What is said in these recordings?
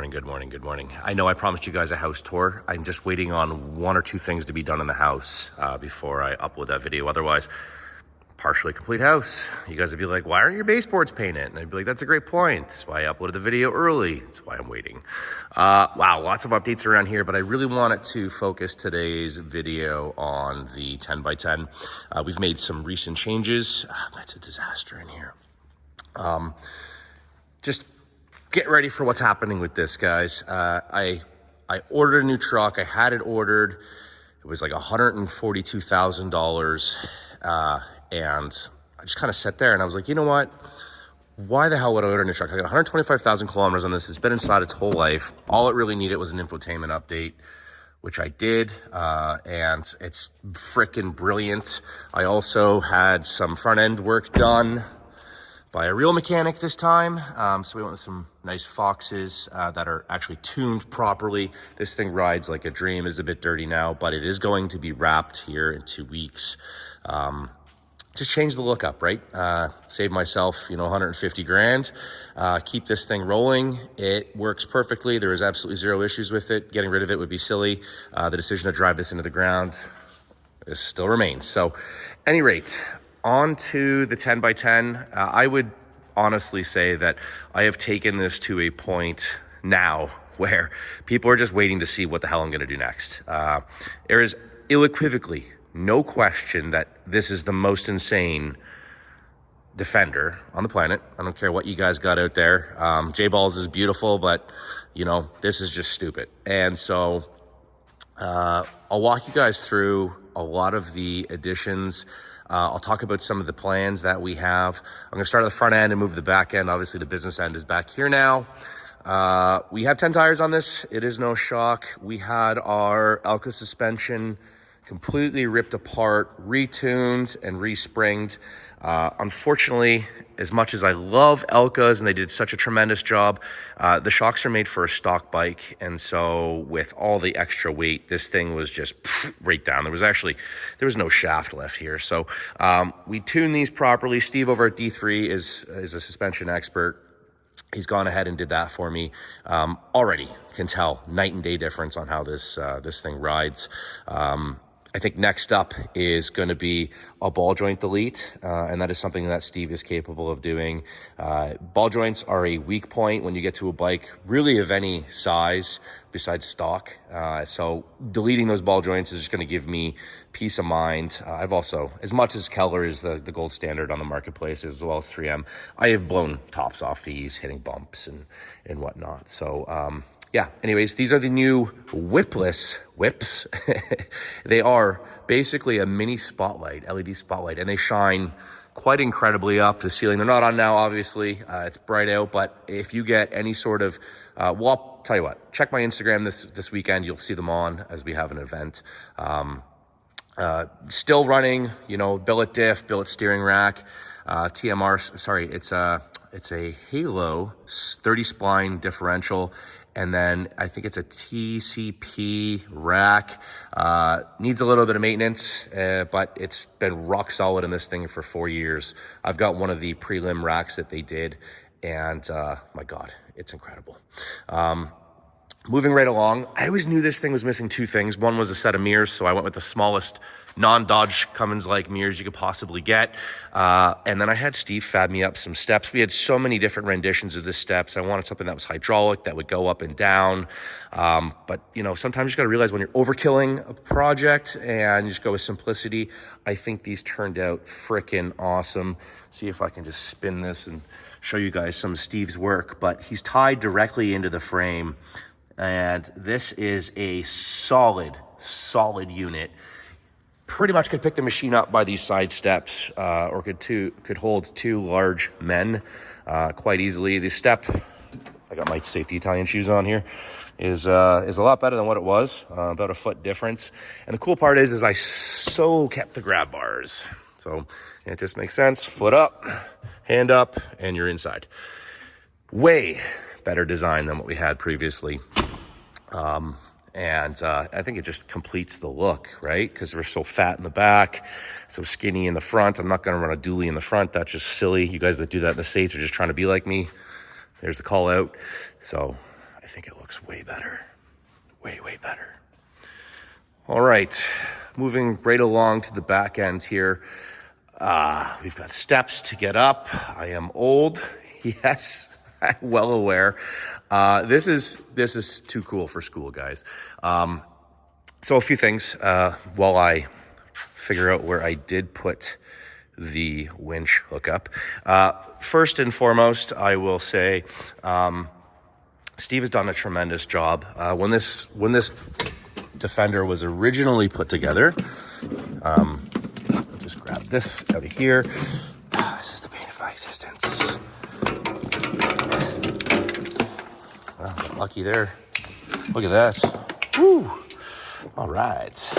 morning, good morning, good morning. I know I promised you guys a house tour. I'm just waiting on one or two things to be done in the house before I upload that video. Otherwise, partially complete house. You guys would be like, why aren't your baseboards painted? And I'd be like, that's a great point. That's why I uploaded the video early. That's why I'm waiting. Wow, lots of updates around here, but I really wanted to focus today's video on the 10x10. We've made some recent changes. That's a disaster in here. Just get ready for what's happening with this, guys. I ordered a new truck. I had it ordered. It was like $142,000. And I just kind of sat there and I was like, you know what? Why the hell would I order a new truck? I got 125,000 kilometers on this. It's been inside its whole life. All it really needed was an infotainment update, which I did. And it's freaking brilliant. I also had some front end work done by a real mechanic this time. So we went with some nice Foxes that are actually tuned properly. This thing rides like a dream. It's a bit dirty now, but it is going to be wrapped here in 2 weeks. Just change the look up, right? Save myself, 150 grand. Keep this thing rolling. It works perfectly. There is absolutely zero issues with it. Getting rid of it would be silly. The decision to drive this into the ground still remains. So, any rate, on to the 10x10. I would honestly say that I have taken this to a point now where people are just waiting to see what the hell I'm going to do next. There is unequivocally no question that this is the most insane Defender on the planet. I don't care what you guys got out there. J-Balls is beautiful, but this is just stupid. And so I'll walk you guys through a lot of the additions. I'll talk about some of the plans that we have. I'm going to start at the front end and move to the back end. Obviously, the business end is back here now. We have 10 tires on this. It is no shock. We had our Elka suspension completely ripped apart, retuned, and respringed. Unfortunately, as much as I love Elkas and they did such a tremendous job, the shocks are made for a stock bike. And so with all the extra weight, this thing was just right down. There was no shaft left here. So we tuned these properly. Steve over at D3 is a suspension expert. He's gone ahead and did that for me. Already can tell night and day difference on how this thing rides. I think next up is going to be a ball joint delete, and that is something that Steve is capable of doing. Ball joints are a weak point when you get to a bike really of any size besides stock. So deleting those ball joints is just going to give me peace of mind. I've also, as much as Keller is the gold standard on the marketplace, as well as 3M, I have blown tops off these, hitting bumps and whatnot. So, yeah, anyways, these are the new whipless whips. They are basically a mini spotlight, LED spotlight, and they shine quite incredibly up the ceiling. They're not on now, obviously. It's bright out, but if you get any sort of, well, I'll tell you what, check my Instagram this weekend. You'll see them on as we have an event. Still running, billet diff, billet steering rack, TMR, sorry, it's a Halo 30 spline differential. And then I think it's a TCP rack. Needs a little bit of maintenance, but it's been rock solid in this thing for 4 years. I've got one of the prelim racks that they did, and my God, it's incredible. Moving right along, I always knew this thing was missing two things. One was a set of mirrors, so I went with the smallest non-Dodge Cummins-like mirrors you could possibly get. And then I had Steve fab me up some steps. We had so many different renditions of the steps. I wanted something that was hydraulic, that would go up and down. But, sometimes you got to realize when you're overkilling a project and you just go with simplicity. I think these turned out freaking awesome. See if I can just spin this and show you guys some of Steve's work. But he's tied directly into the frame. And this is a solid unit. Pretty much could pick the machine up by these side steps, or could hold two large men quite easily. The step, I got my safety Italian shoes on here, is a lot better than what it was, about a foot difference. And the cool part is I so kept the grab bars. So it just makes sense. Foot up, hand up, and you're inside. Way better design than what we had previously. And I think it just completes the look, right? Because we're so fat in the back, so skinny in the front. I'm not going to run a dually in the front. That's just silly. You guys that do that in the States are just trying to be like me. There's the call out. So I think it looks way better. Way, way better. All right, moving right along to the back end here. We've got steps to get up. I am old. Yes, I'm well aware. This is too cool for school, guys. So a few things while I figure out where I did put the winch hookup. First and foremost, I will say Steve has done a tremendous job. When this Defender was originally put together, I'll just grab this out of here. This is the bane of my existence. Well, got lucky there. Look at that. Woo! All right.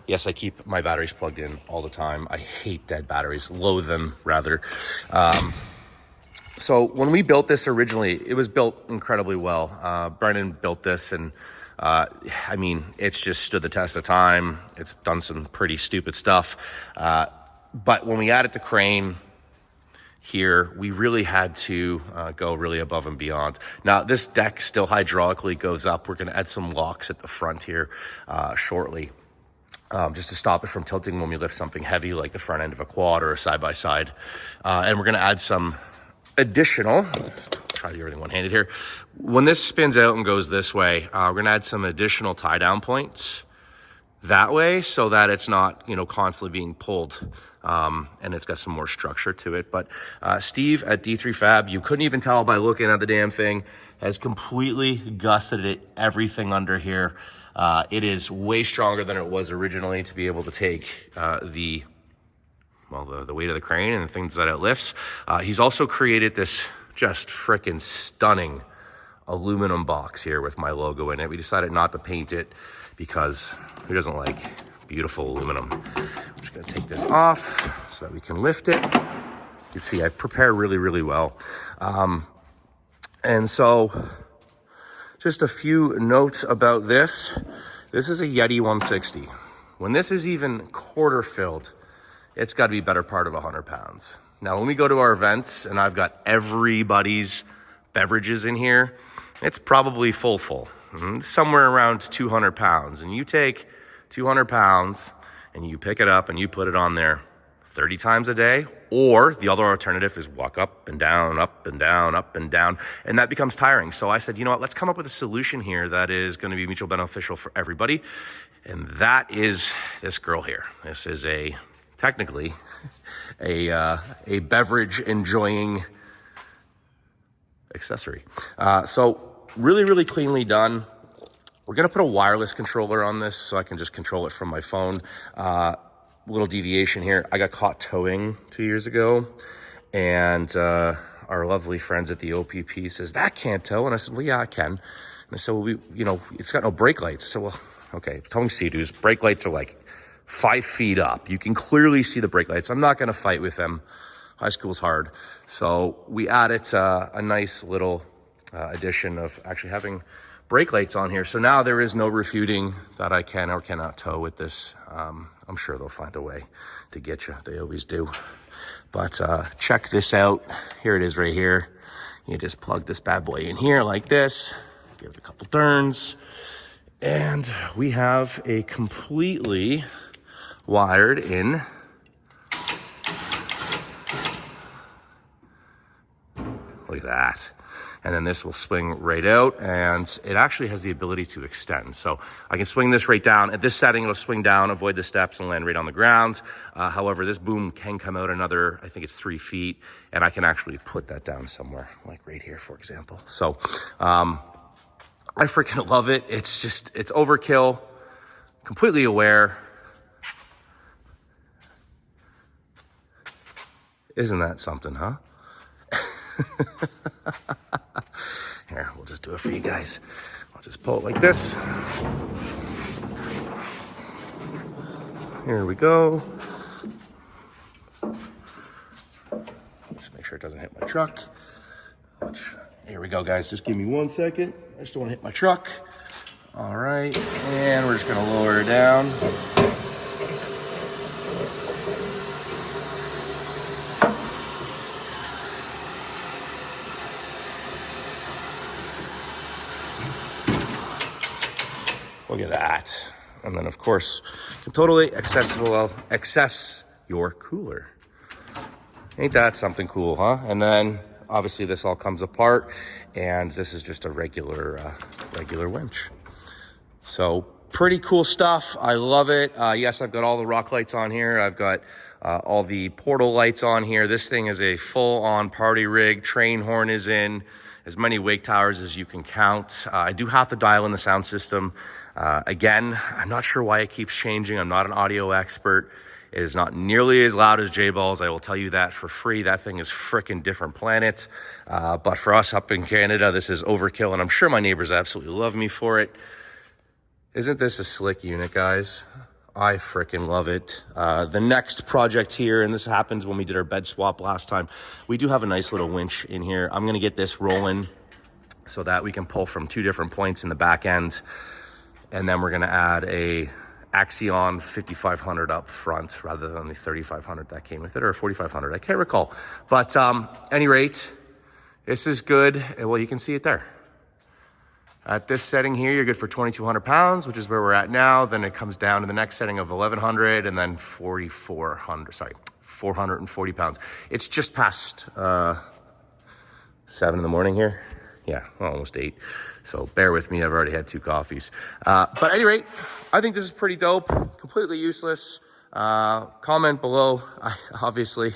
Yes, I keep my batteries plugged in all the time. I hate dead batteries, loathe them rather. So when we built this originally, it was built incredibly well. Brennan built this, and I mean, it's just stood the test of time. It's done some pretty stupid stuff. But when we added the crane here, we really had to go really above and beyond. Now, this deck still hydraulically goes up. We're going to add some locks at the front here shortly. Just to stop it from tilting when we lift something heavy like the front end of a quad or a side-by-side. And we're going to add some additional, try to do everything one-handed here. When this spins out and goes this way, we're going to add some additional tie-down points that way so that it's not, constantly being pulled. And it's got some more structure to it. But Steve at D3 Fab, you couldn't even tell by looking at the damn thing, has completely gusseted it, everything under here. It is way stronger than it was originally to be able to take the weight of the crane and the things that it lifts. He's also created this just freaking stunning aluminum box here with my logo in it. We decided not to paint it because who doesn't like beautiful aluminum? I'm just gonna take this off so that we can lift it. You can see I prepare really, really well. And so just a few notes about this. This is a Yeti 160. When this is even quarter filled, it's got to be better part of 100 pounds. Now, when we go to our events and I've got everybody's beverages in here, it's probably full, somewhere around 200 pounds. And you take 200 pounds and you pick it up and you put it on there 30 times a day, or the other alternative is walk up and down, up and down, up and down, and that becomes tiring. So I said, you know what, let's come up with a solution here that is going to be mutually beneficial for everybody, and that is this girl here. This is technically a beverage enjoying accessory. So really, really cleanly done. We're going to put a wireless controller on this so I can just control it from my phone. Little deviation here. I got caught towing 2 years ago, and our lovely friends at the OPP says, that can't tow. And I said, well, yeah, I can. And I said, well, it's got no brake lights. So, well, okay, towing Sea-Doos, brake lights are like 5 feet up. You can clearly see the brake lights. I'm not going to fight with them. High school's hard. So we added a nice little addition of actually having brake lights on here. So now there is no refuting that I can or cannot tow with this. I'm sure they'll find a way to get you. They always do. But check this out. Here it is right here. You just plug this bad boy in here like this. Give it a couple turns. And we have a completely wired in look at that. And then this will swing right out, and it actually has the ability to extend. So I can swing this right down. At this setting, it'll swing down, avoid the steps, and land right on the ground. However, this boom can come out another, I think it's 3 feet, and I can actually put that down somewhere, like right here, for example. So I freaking love it. It's overkill, completely aware. Isn't that something, huh? Here, we'll just do it for you guys. I'll just pull it like this. Here we go. Just make sure it doesn't hit my truck. Here we go, guys. Just give me 1 second. I just don't want to hit my truck. All right, and we're just gonna lower it down. that. And then, of course, you can totally access your cooler. Ain't that something cool, huh? And then, obviously, this all comes apart, and this is just a regular winch. So, pretty cool stuff. I love it. Yes, I've got all the rock lights on here. I've got all the portal lights on here. This thing is a full-on party rig. Train horn is in. As many wake towers as you can count. I do have to dial in the sound system. Again, I'm not sure why it keeps changing. I'm not an audio expert. It is not nearly as loud as J-Balls. I will tell you that for free. That thing is frickin' different planet. But for us up in Canada, this is overkill, and I'm sure my neighbors absolutely love me for it. Isn't this a slick unit, guys? I frickin' love it. The next project here, and this happens when we did our bed swap last time, we do have a nice little winch in here. I'm gonna get this rolling so that we can pull from 2 different points in the back end. And then we're gonna add a Axion 5500 up front rather than the 3500 that came with it, or 4500, I can't recall. But any rate, this is good. Well, you can see it there. At this setting here, you're good for 2,200 pounds, which is where we're at now. Then it comes down to the next setting of 1,100 and then 440 pounds. It's just past 7 in the morning here. Yeah, well, almost 8. So bear with me, I've already had 2 coffees. But at any rate, I think this is pretty dope, completely useless. Comment below. Obviously,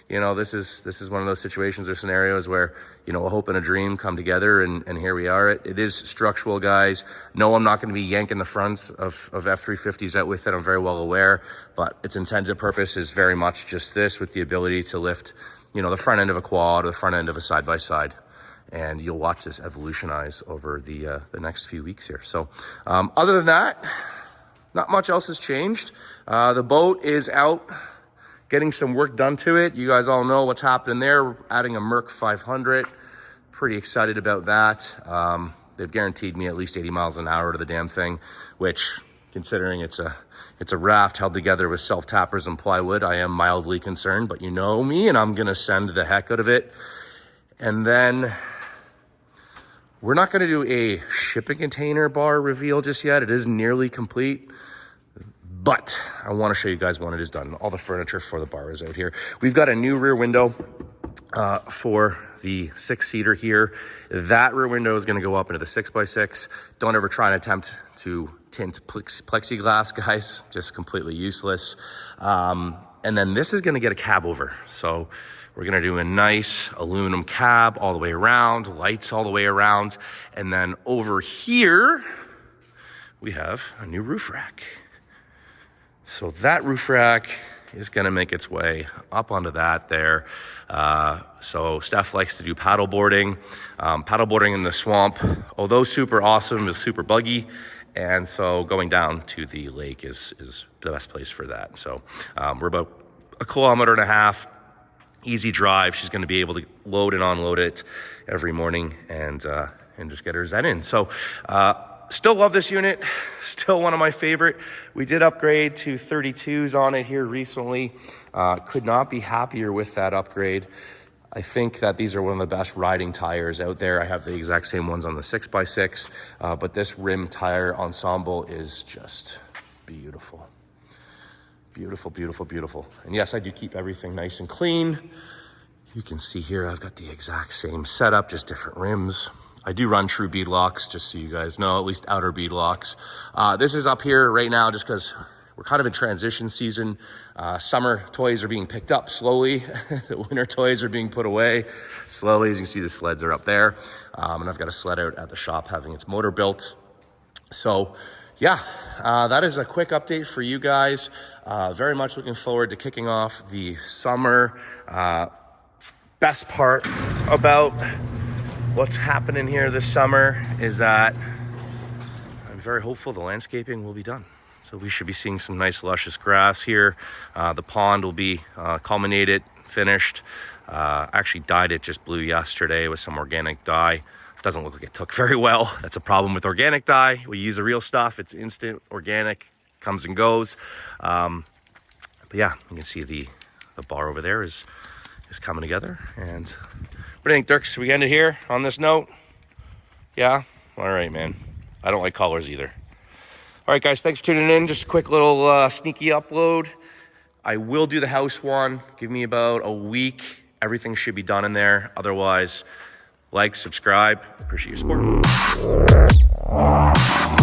you know, this is one of those situations or scenarios where, you know, a hope and a dream come together, and here we are. It is structural, guys. No, I'm not going to be yanking the fronts of F350s out with it. I'm very well aware, but its intended purpose is very much just this, with the ability to lift, you know, the front end of a quad or the front end of a side-by-side. And you'll watch this evolutionize over the next few weeks here. So other than that, not much else has changed. The boat is out, getting some work done to it. You guys all know what's happening there. We're adding a Merc 500. Pretty excited about that. They've guaranteed me at least 80 miles an hour to the damn thing, which, considering it's a raft held together with self-tappers and plywood, I am mildly concerned, but you know me, and I'm gonna send the heck out of it. And then we're not going to do a shipping container bar reveal just yet. It is nearly complete, but I want to show you guys when it is done. All the furniture for the bar is out here. We've got a new rear window for the 6-seater here. That rear window is going to go up into the 6x6. Don't ever try and attempt to tint plexiglass, guys. Just completely useless. And then this is going to get a cab over. So we're gonna do a nice aluminum cab all the way around, lights all the way around. And then over here, we have a new roof rack. So that roof rack is gonna make its way up onto that there. So Steph likes to do paddle boarding. Paddle boarding in the swamp, although super awesome, is super buggy. And so going down to the lake is the best place for that. So we're about 1.5 kilometers. Easy drive. She's going to be able to load and unload it every morning and just get her Zen in. So still love this unit. Still one of my favorite. We did upgrade to 32s on it here recently. Could not be happier with that upgrade. I think that these are one of the best riding tires out there. I have the exact same ones on the 6x6, but this rim tire ensemble is just beautiful. Beautiful, beautiful, beautiful. And yes, I do keep everything nice and clean. You can see here, I've got the exact same setup, just different rims. I do run true bead locks, just so you guys know, at least outer bead locks. This is up here right now just because we're kind of in transition season. Summer toys are being picked up slowly. The winter toys are being put away slowly. As you can see, the sleds are up there. And I've got a sled out at the shop having its motor built. So yeah, that is a quick update for you guys. Very much looking forward to kicking off the summer. Best part about what's happening here this summer is that I'm very hopeful the landscaping will be done. So we should be seeing some nice luscious grass here. The pond will be culminated, finished. Actually dyed it just blue yesterday with some organic dye. Doesn't look like it took very well. That's a problem with organic dye. We use the real stuff. It's instant, organic, comes and goes. But yeah, you can see the bar over there is coming together. And what do you think, Dirk? Should we end it here on this note? Yeah? All right, man. I don't like colors either. All right, guys, thanks for tuning in. Just a quick little sneaky upload. I will do the house one. Give me about a week. Everything should be done in there. Otherwise, like, subscribe. Appreciate your support.